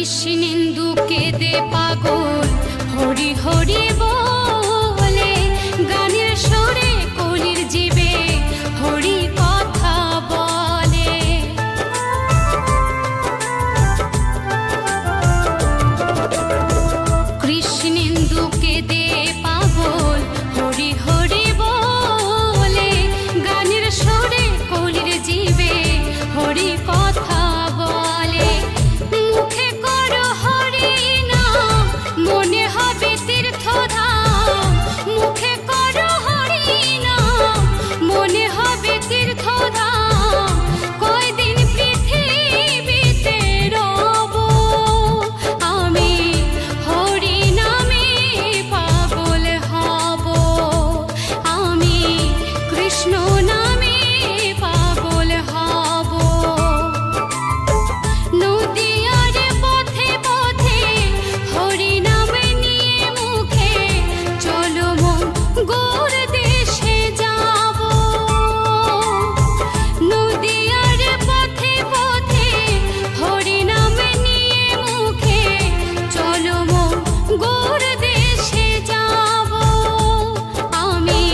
কৃষ্ণেন্দু কেঁদে পাগল হরি হরি বলে, গানের সুরে কলির জীবে হরি কথা বলে। কৃষ্ণেন্দু কেঁদে পাগল হরি হরি বলে, গানের সুরে কলির জীবে হরি কথা বলে। মুখে করো হরি নাম, মনে হবে তীর্থধাম। মুখে করো হরি নাম, মনে হবে তীর্থধাম। কয়দিন পৃথিবীতে রব আমি, হরি নামে পাগল হব আমি, কৃষ্ণ নামে পাগল হব। নদীয়ার পথে পথে হরি নাম নিয়ে মুখে, চলো মন গৌর দেশে যাব। নদীয়ার পথে পথে হরি নাম নিয়ে মুখে, চলো মন গৌর দেশে যাব। আমি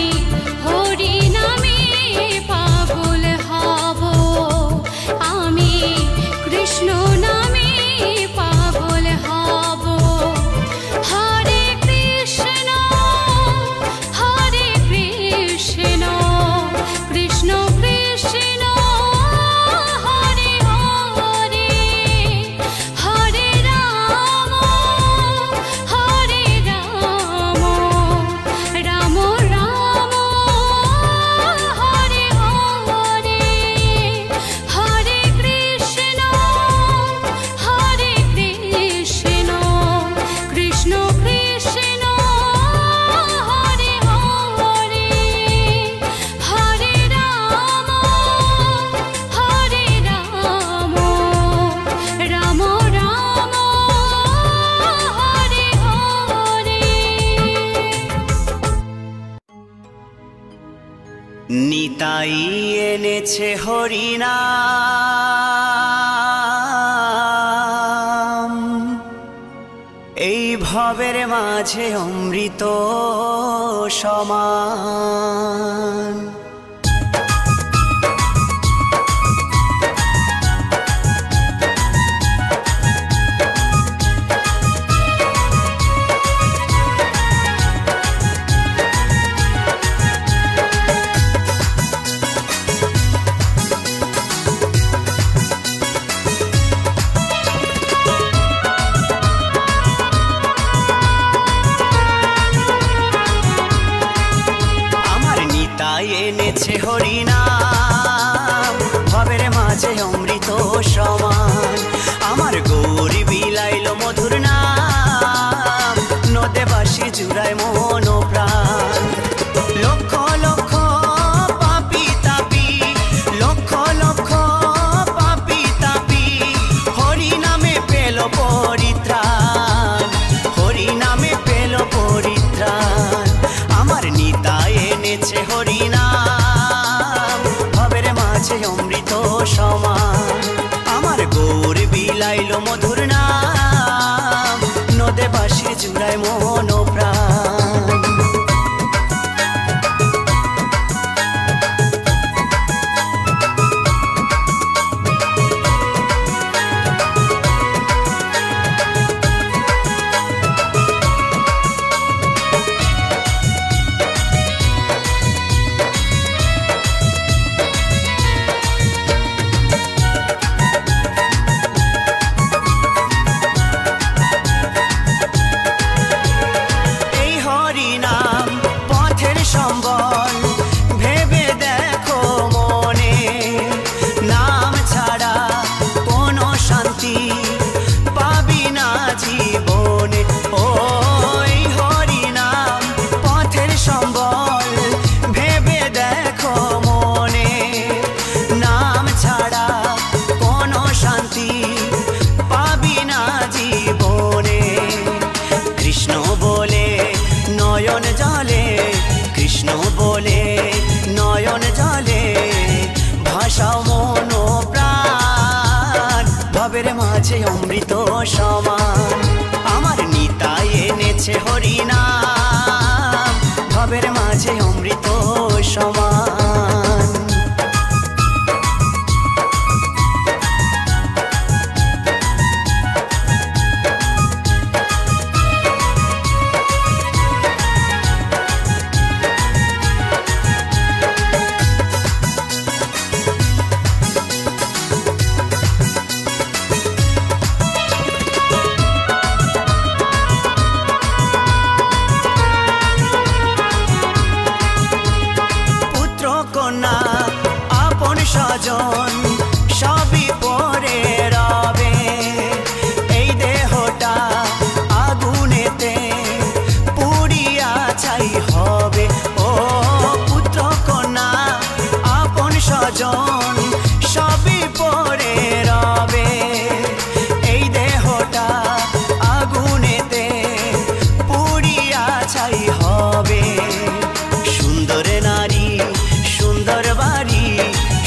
হরি নামে পাগল হব আমি, কৃষ্ণ নামে পাগল হব। হরে কৃষ্ণ কৃষ্ণ কৃষ্ণ হরে হরে, হরে রাম রাম রাম হরে হরে, হরে কৃষ্ণ কৃষ্ণ কৃষ্ণ হরে হরে, হরে রাম রাম রাম হরে হরে। নিতাই এনেছে হরিনাম, এই ভবের মাঝে অমৃত সমান। এনেছে হরিনাম, ভবের মাঝে অমৃত সমান। আমার গৌরী বিলাইল মধুর নাম, নদে বাসি জুড়ায় মন প্রাণ। লক্ষ লক্ষ পাপি তাপি, লক্ষ লক্ষ পাপি তাপি, হরি নামে পেল পরিত্রাণ, হরি নামে পেল পরিত্রাণ। আমার নিতাই এনেছে হরিনাম, ভবের মাঝে অমৃত সমান। আমার গৌর বিলাইল মধুর নাম, নদে বাসি জুড়ায় মন প্রাণ। মাঝে অমৃত সমান আমার নিতাই এনেছে হরিনাম ভবের মাঝে অমৃত সমান স্বজন সবই পরে রবে এই দেহটা আগুনেতে পুড়িয়া ছাই হবে ও পুত্র কন্যা আপন স্বজন সবই পরে রবে এই দেহটা আগুনেতে পুড়িয়া ছাই হবে সুন্দর নারী সুন্দর বাড়ি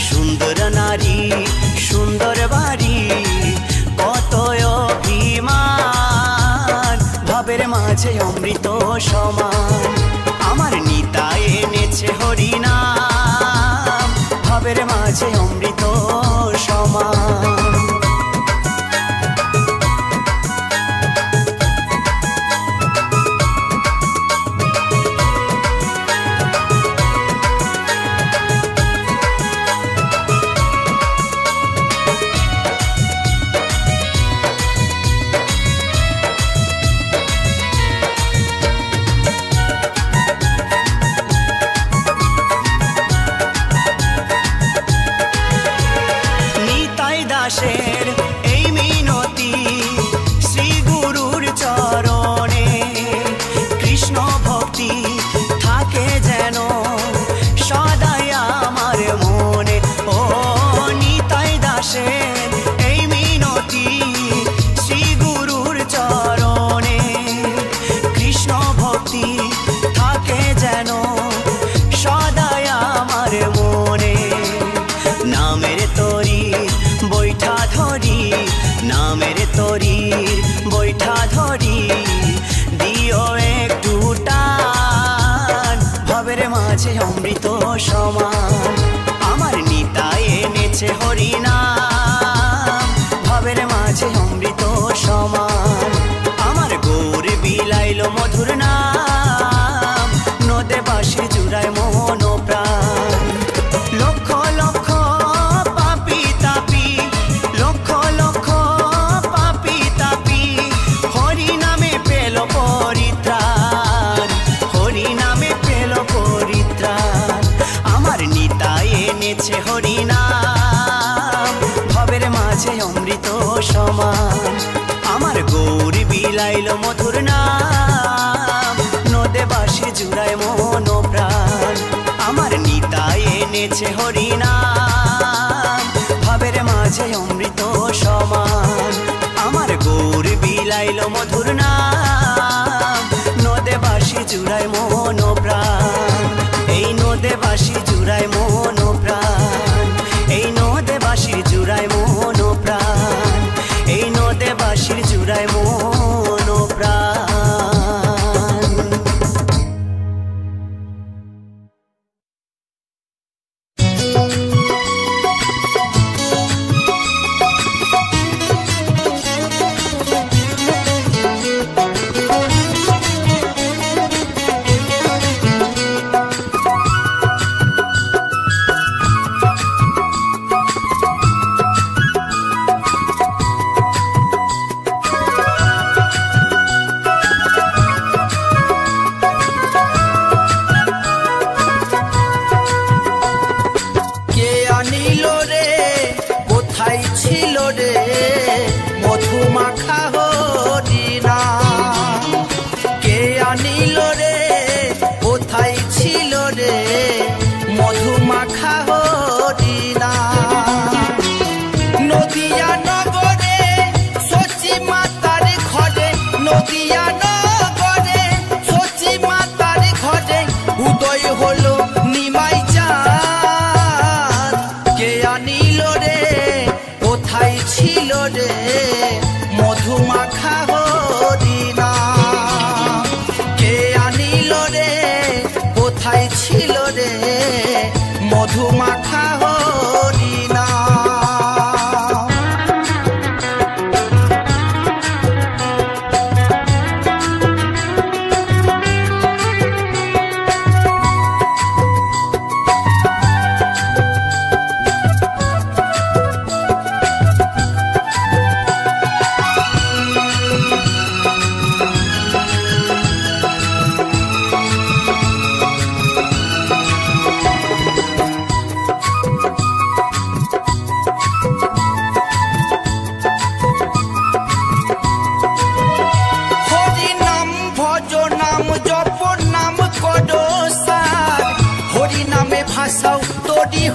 সুন্দর নারী সুন্দর বাড়ি কত অভিমান ভবের মাঝে অমৃত সমান আমার নিতাই এনেছে হরিনাম ভবের মাঝে অমৃত সমান দাসের এই মিনতি শ্রী গুরুর চরণে কৃষ্ণ ভক্তি থাকে যেন সদাই আমার মনে ও নিতাই দাসের এই মিনতি শ্রী গুরুর চরণে কৃষ্ণ ভক্তি থাকে যেন সদাই আমার মনে নামের তরি বৈঠা ধরি নামের তরির বৈঠা ধরি দিও একটু টান ভবের মাঝে অমৃত সমান আমার নিতাই এনেছে হরিনাম ভবের মাঝে অমৃত সমান আমার গৌর বিলাইল মধুর নাম নদে বাসে জুড়ায় মোহন প্রাণ লক্ষ লক্ষ পাপি তাপি লক্ষ লক্ষ পাপি তাপি হরি নামে পেল পরিত্রাণ হরি নামে পেল পরিত্রাণ আমার নিতাই এনেছে হরিনাম ভবের মাঝে অমৃত সমান আমার গৌর বিলাইল মধুর নাম নদে বাসে জুড়ায় মন প্রাণ আমার নিতাই এনেছে হরিনাম ভবের মাঝে অমৃত সমান আমার গৌর বিলাইল মধুর নাম নদে বাসি জুড়ায় মন প্রাণ এই নদে বাসি জুড়ায় মন প্রাণ এই নদে বাসির জুড়ায় মন প্রাণ এই নদে বাসির জুড়ায় মন প্রাণ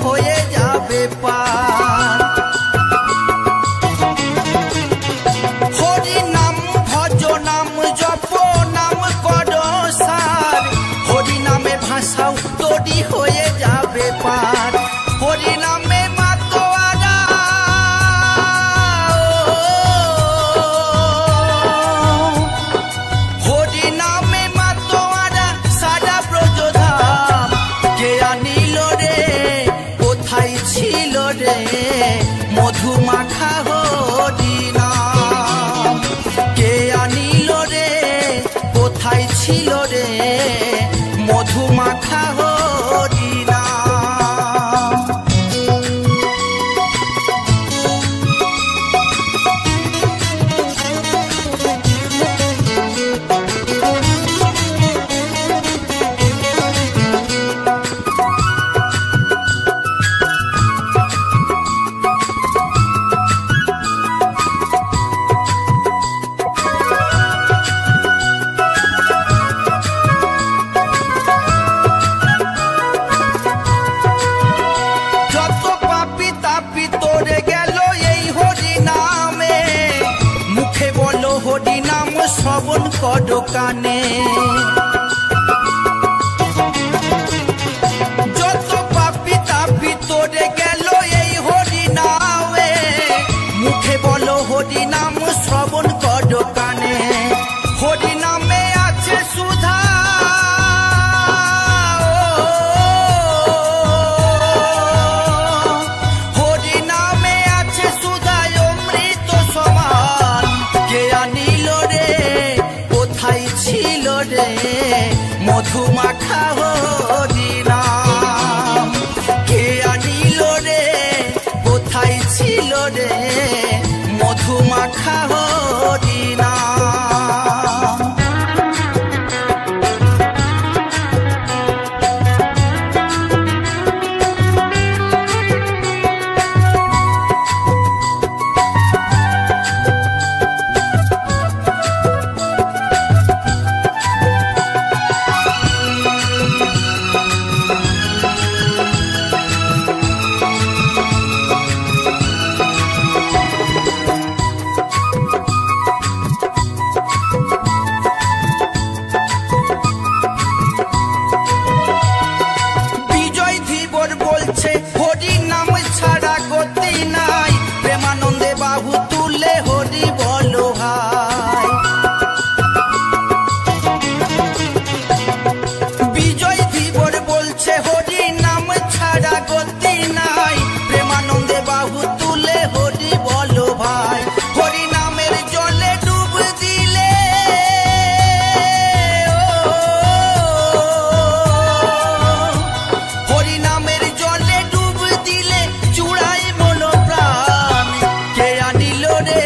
হয়ে যাবে পার। হরি নাম ভজ নাম জপ নাম কর সার, হরি নামে ভাষাও তরি হয়ে যাবে পার। হরি নামে মাতোয়ারা হরি নামে মাতোয়ারা সারা ব্রজধাম কে আনিল রে, কোথায় ছিল রে মধু মাখা হরি নাম। কে আনিল রে, কোথায় ছিল রে মধু মাখা হরি নাম। যত পাপি তাপি তোরে গেল এই হরি নামে, মুখে বলো হরি নাম শ্রবণ করো কানে। যত পাপি তাপি তোরে গেল এই হরি নামে, মুখে বলো হরি নাম শ্রবণ করো কানে। হরি নামে আছে সুধা হরি নামে আছে সুধায় অমৃত সমান। কে আনিল রে, কোথায় ছিল রে মধু মাখা হরি নাম। কে আনিল রে, কোথায় ছিল রে মধু মাখা হরি নাম। বিজয় ধীবর বলছে হরি নাম ছাড়া গতি নাই, প্রেমানন্দে বাহু তুলে হরি বলো হাই। বিজয় ধীবর বলছে হরি নাম ছাড়া গতি নাই, প্রেমানন্দে বাহু তুলে হরি বলো ভাই। হরি নামের জলে ডুব দিলে হরি নামের জলে ডুব দিলে চূড়াই মনো প্রাণ। কে আনিল রে,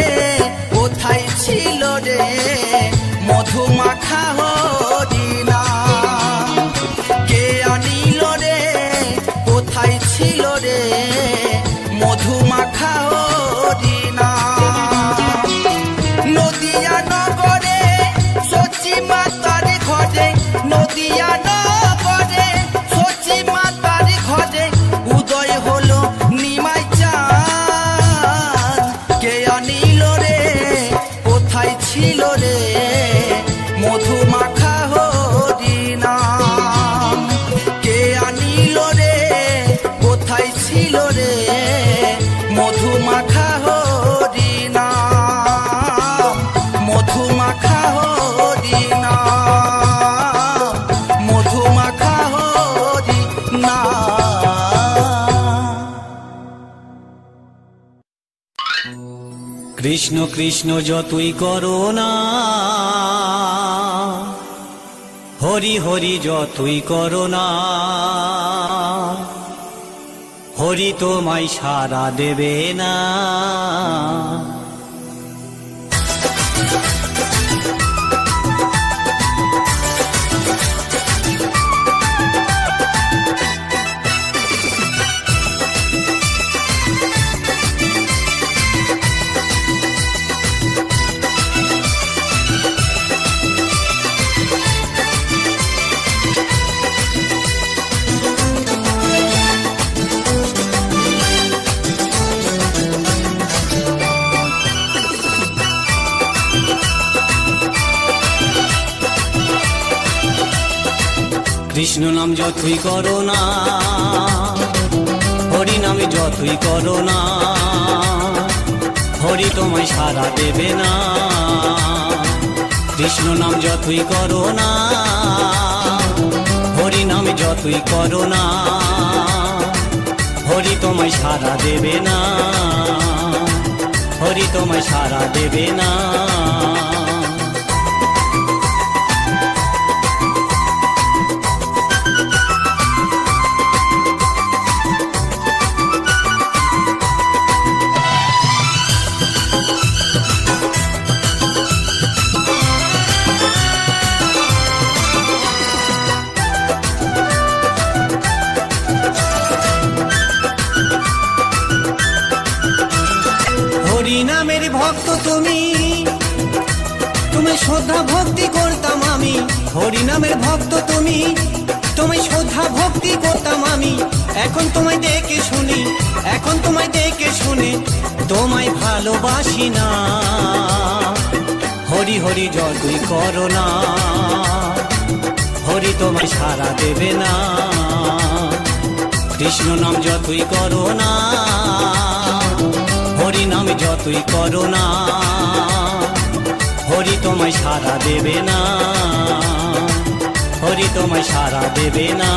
কোথায় ছিল রে মধু মাখা হরি নাম। কে আনিল রে, কোথায় ছিল রে মধু মাখা হরি নাম। নদিয়া নগরে সচি মাতার ঘরে, নদিয়া নগরে সচি মাতার ঘরে উদয় হলো নিমাই চাঁদ। কে আনিল রে, কোথায় ছিল রে মধু মাখা হরি নাম। কে আনিল রে, কোথায় ছিল রে মধু মাখা হরি নাম। মধু মাখা হরি নাম, মধু মাখা হরি নাম। কৃষ্ণ কৃষ্ণ যতই করো না, হরি হরি যতই করো না, হরি তোমায় সাড়া দেবে না। কৃষ্ণ নাম যতই করো না, হরি নামে যতই করো না, হরি তোমায় সাড়া দেবে না। কৃষ্ণ নাম যতই করো না, হরি নামে যতই করো না, হরি তোমায় সাড়া দেবে না, হরি তোমায় সাড়া দেবে না। হরি নামের ভক্ত তুমি, তোমায় শ্রদ্ধা ভক্তি করতাম আমি। হরি নামের ভক্ত তুমি, তোমায় শ্রদ্ধা ভক্তি করতাম আমি। এখন তোমায় দেখে শুনি, এখন তোমায় দেখে শুনি তোমায় ভালোবাসি না। হরি হরি যতই করো না, হরি তোমায় সাড়া দেবে না। কৃষ্ণ নাম যতই করো না, হরি নামে যতই করো না, হরি তোমায় সাড়া দেবে না, হরি তোমায় সাড়া দেবে না।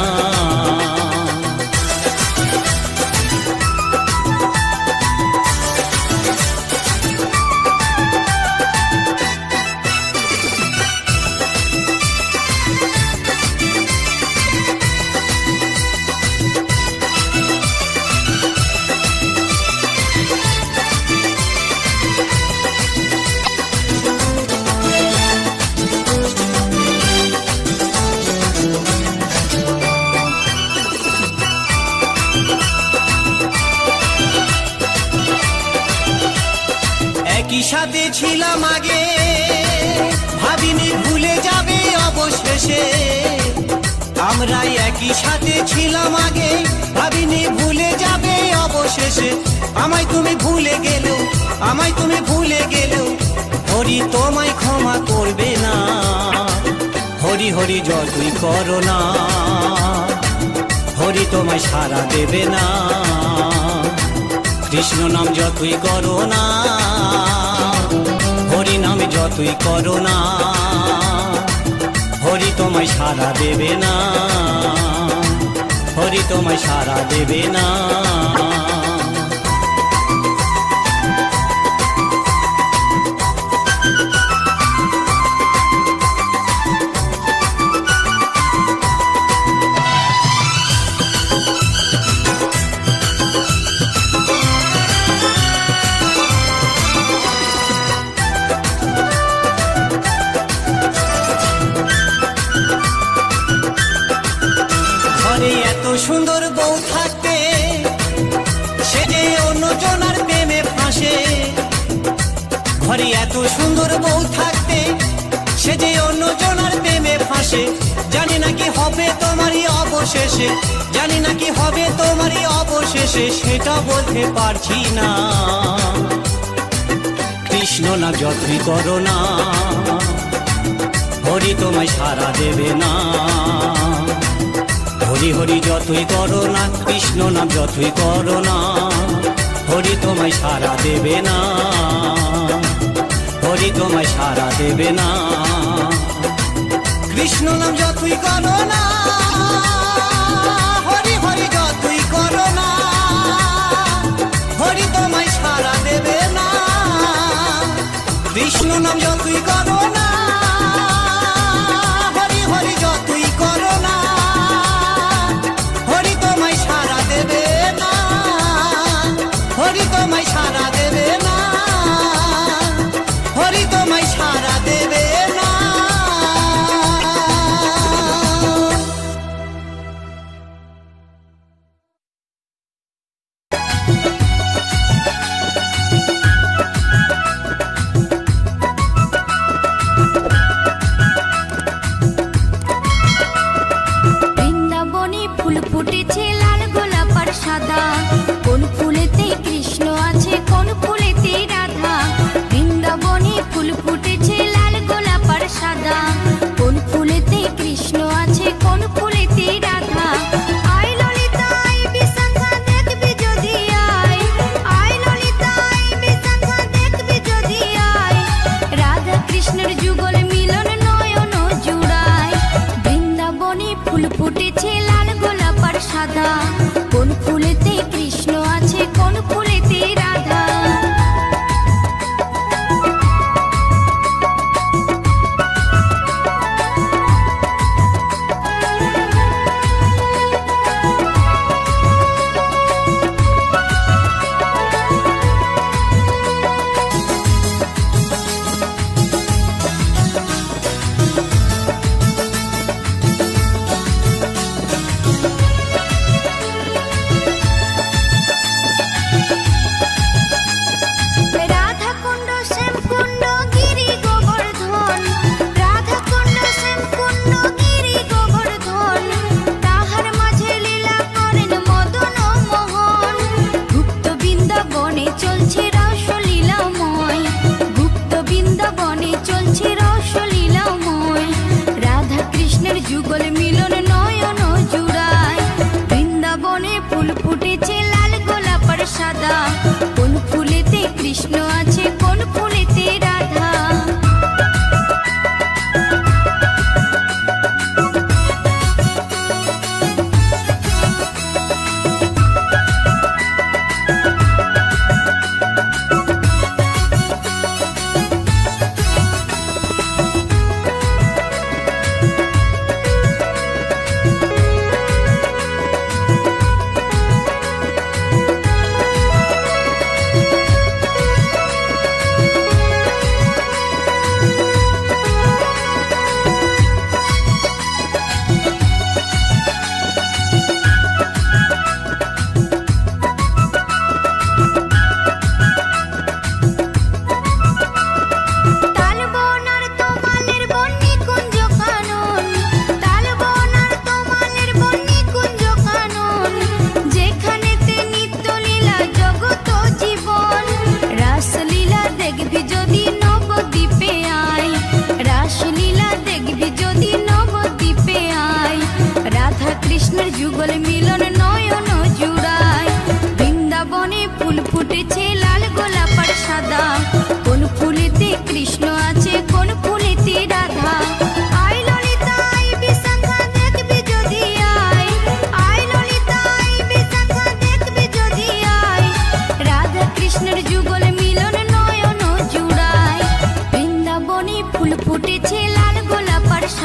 একই সাথে ছিলাম আগে, ভাবিনি ভুলে যাবে অবশেষে। আমরা একই সাথে ছিলাম আগে, ভাবিনি ভুলে যাবে অবশেষে। আমায় তুমি ভুলে গেলেও, আমায় তুমি ভুলে গেলেও, হরি তোমায় ক্ষমা করবে না। হরি হরি যতই করো না, হরি তোমায় সাড়া দেবে না। কৃষ্ণ নাম যতই করো না, হরি নামে যতই করো না, হরি তোমায় সাড়া দেবে না, হরি তোমায় সাড়া দেবে না। এত সুন্দর বউ থাকতে, সে যে অন্যজনার প্রেমে ফাঁসে। ঘরে এত সুন্দর বউ থাকতে, সে যে অন্যজনার প্রেমে ফাঁসে। জানি না কি হবে তোমারই অবশেষে, জানি না কি হবে তোমারই অবশেষে, সেটা বলতে পারছি না। কৃষ্ণ না যতই করো না, হরি তোমায় সাড়া দেবে না। হরি হরি যতই করো না, কৃষ্ণ নাম যতই করো না, হরি তোমায় সাড়া দেবে না, হরি তোমায় সাড়া দেবে না। কৃষ্ণ নাম যতই করো না, হরি হরি যতই করো না, হরি তোমায় সাড়া দেবে না। কৃষ্ণ নাম যতই করো না, হরি হরি যতই করো না, হরি তোমায় সাড়া দেবে না, হরি তোমায় সাড়া দেবে না, হরি তোমায় সাড়া দেবে না।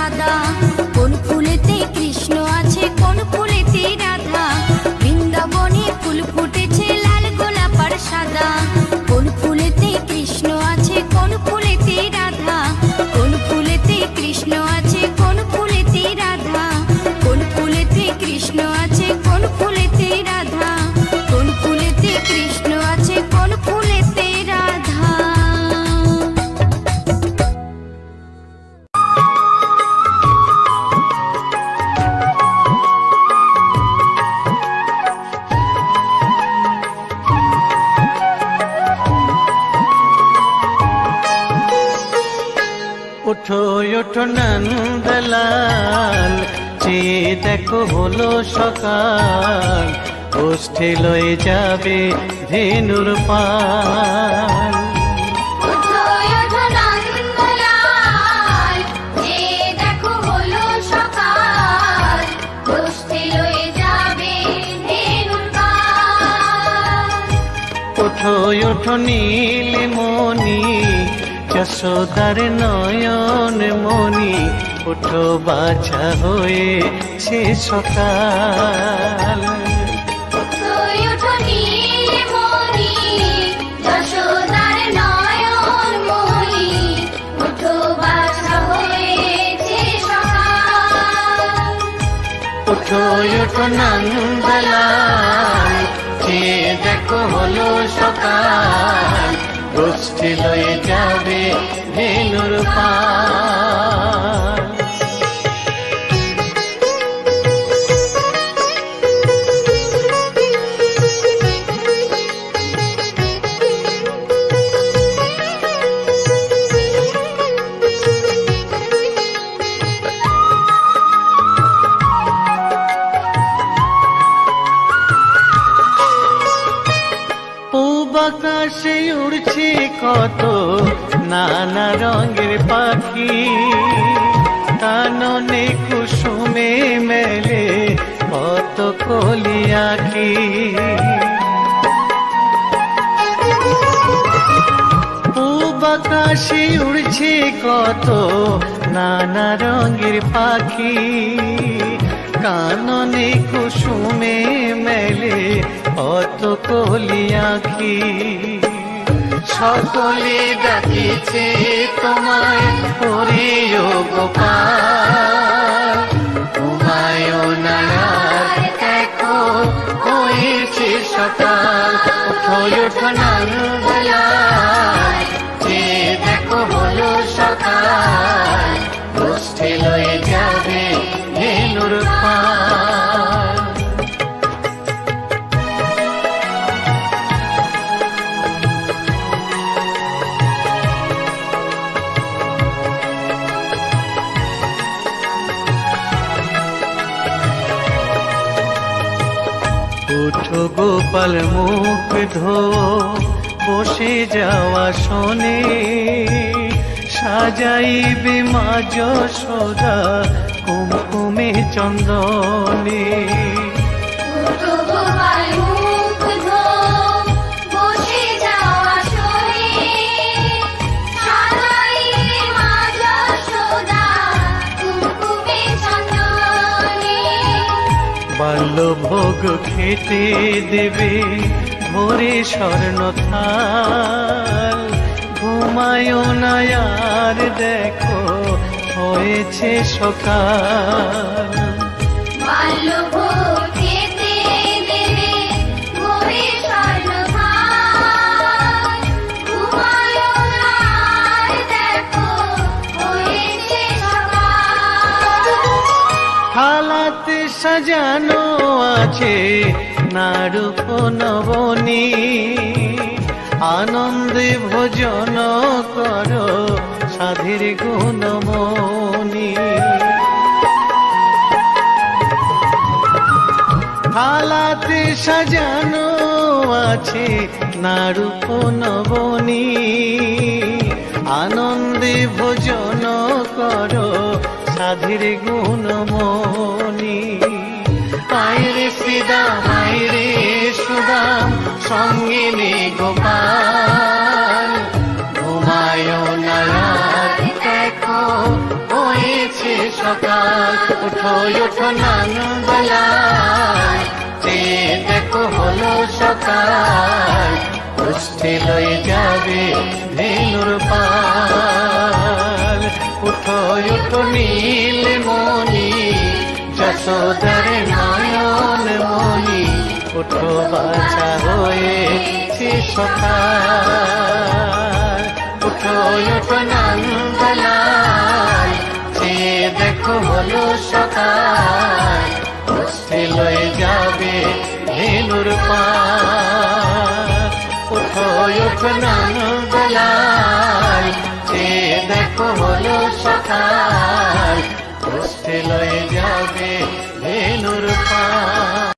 সাদা, কোন ফুলেতে কৃষ্ণ আছে কোন ফুলেতে রাধা, বৃন্দাবনে ফুল ফুটেছে লাল গোলাপ আর সাদা, কোন ফুলেতে কৃষ্ণ আছে কোন ফুলেতে রাধা, কোন ফুলেতে কৃষ্ণ আছে কোন ফুলেতে রাধা, কোন ফুলেতে কৃষ্ণ আছে কোন ফুলেতে রাধা, কোন ফুলেতে কৃষ্ণ আছে কোন ফুলেতে রাধা। ওঠো ওঠো নন্দলাল, চেয়ে দেখো হলো সকাল, ওষ্ঠে লয়ে যাবে ধেনুর পাল। ওঠো ওঠো নন্দলাল, চেয়ে দেখো হলো সকাল, ওষ্ঠে লয়ে যাবে ধেনুর পাল। ওঠো ওঠো নীলমণি, যশোদার নয়ন মণি, ওঠো বাছা হয়েছে সকাল। ওঠো ওঠো নীলমণি, যশোদার নয়ন মণি, ওঠো বাছা হয়েছে সকাল। ওঠো ওঠো নন্দলাল, চেয়ে দেখো হলো সকাল, গোষ্ঠী লয়ে যাবে ধেনুর পাল। আকাশে উড়ছে কত নানা রঙের পাখি, কাননে কুসুমে মেলে কত কলি আঁখি। পূব আকাশে উড়ছে কত নানা রঙের পাখি, কাননে কুসুমে মেলে কত কলি আঁখি। সকলে ডাকিছে তোমায় হরিও গোপাল, ঘুমায়ো না আর দেখো হয়েছে সকাল। ওঠো ওঠো নন্দলাল, চেয়ে দেখো হলো সকাল, গোষ্ঠী লয়ে যাবে ধেনুর পাল। ওঠো গোপাল মুখ ধো বসে যাওয়া শোনে, সাজাইবে মা যশোদা কুমকুমে চন্দনে। ওঠো গোপাল মুখ ধো বসে যাওয়া শোনে, সাজাইবে মা যশোদা কুমকুমে চন্দনে। বাল্যভোগ খেতে দেবে ভোরে স্বর্ণ থাল, ঘুমায়ো না আর দেখো হয়েছে সকাল। বাল্যভোগ খেতে দেবে ভোরে স্বর্ণ থাল, ঘুমায়ো না আর দেখো হয়েছে সকাল। থালাতে সাজানো আছে নারূপ নবনী, আনন্দে ভোজন করো সাধীর গুণমণি। থালাতে সাজানো আছে নারূপ নবনী, আনন্দে ভোজন করো সাধীর গুণমণি। আইরে শ্রীদাম আইরে সুদাম সঙ্গিনী গোপাল, ঘুমায়ো না আর দেখো হয়েছে সকাল, উঠো উঠো নানবেলায়, দেখো হলো সকাল, পুষ্টি লয়ে যাবে ধেনুর পাল। উঠো উঠো নীলমণি, যশোদার নয়ন মণি, উঠো বাছা হয়েছে সকাল। উঠো উঠো নন্দলাল, দেখো হলো সকাল, পুষ্টি লয়ে যাবে ধেনুর পাল। উঠো উঠো নন্দলাল, দেখো হলো সকাল, পুষ্টি লয়ে যাবে ধেনুর পাল।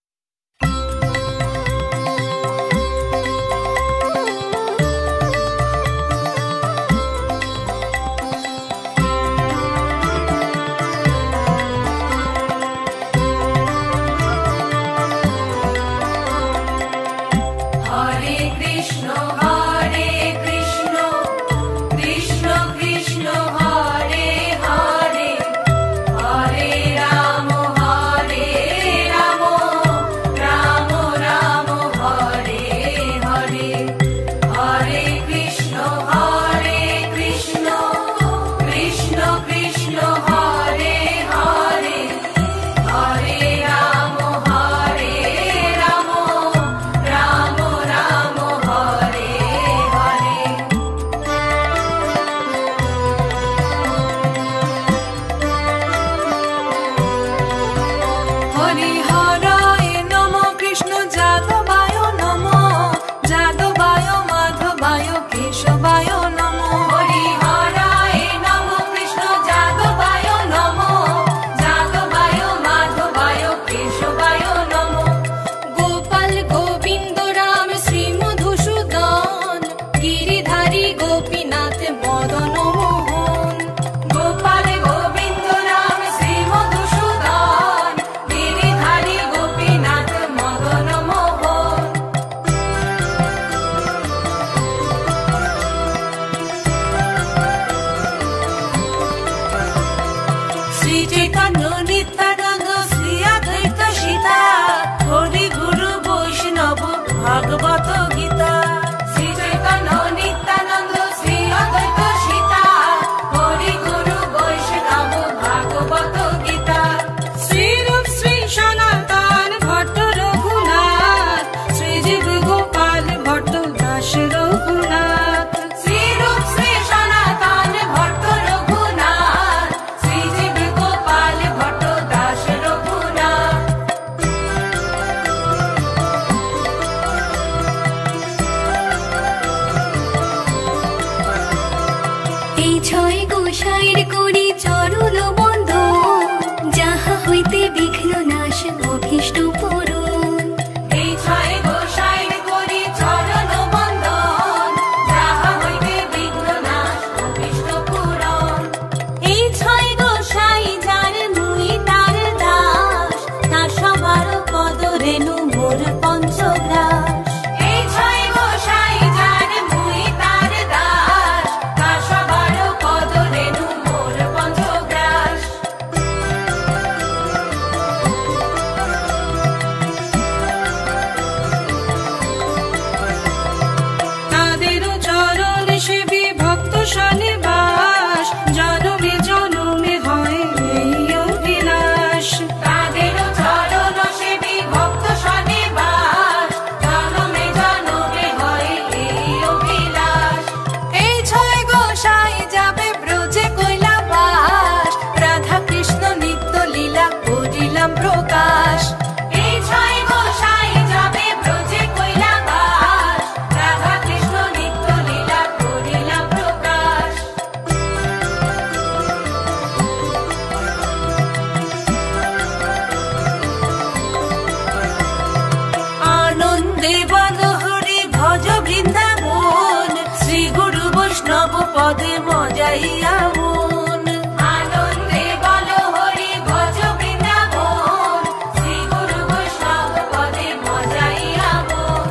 পদে মজাইয়া মন আনন্দে বলো হরি ভজ বৃন্দাবন শ্রী গুরু বৈষ্ণব পদে মজাইয়া মন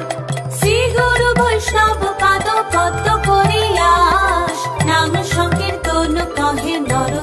শ্রী গুরু বৈষ্ণব পাদ পদ্ম করিয়াস নাম সংকীর্তন কহে নর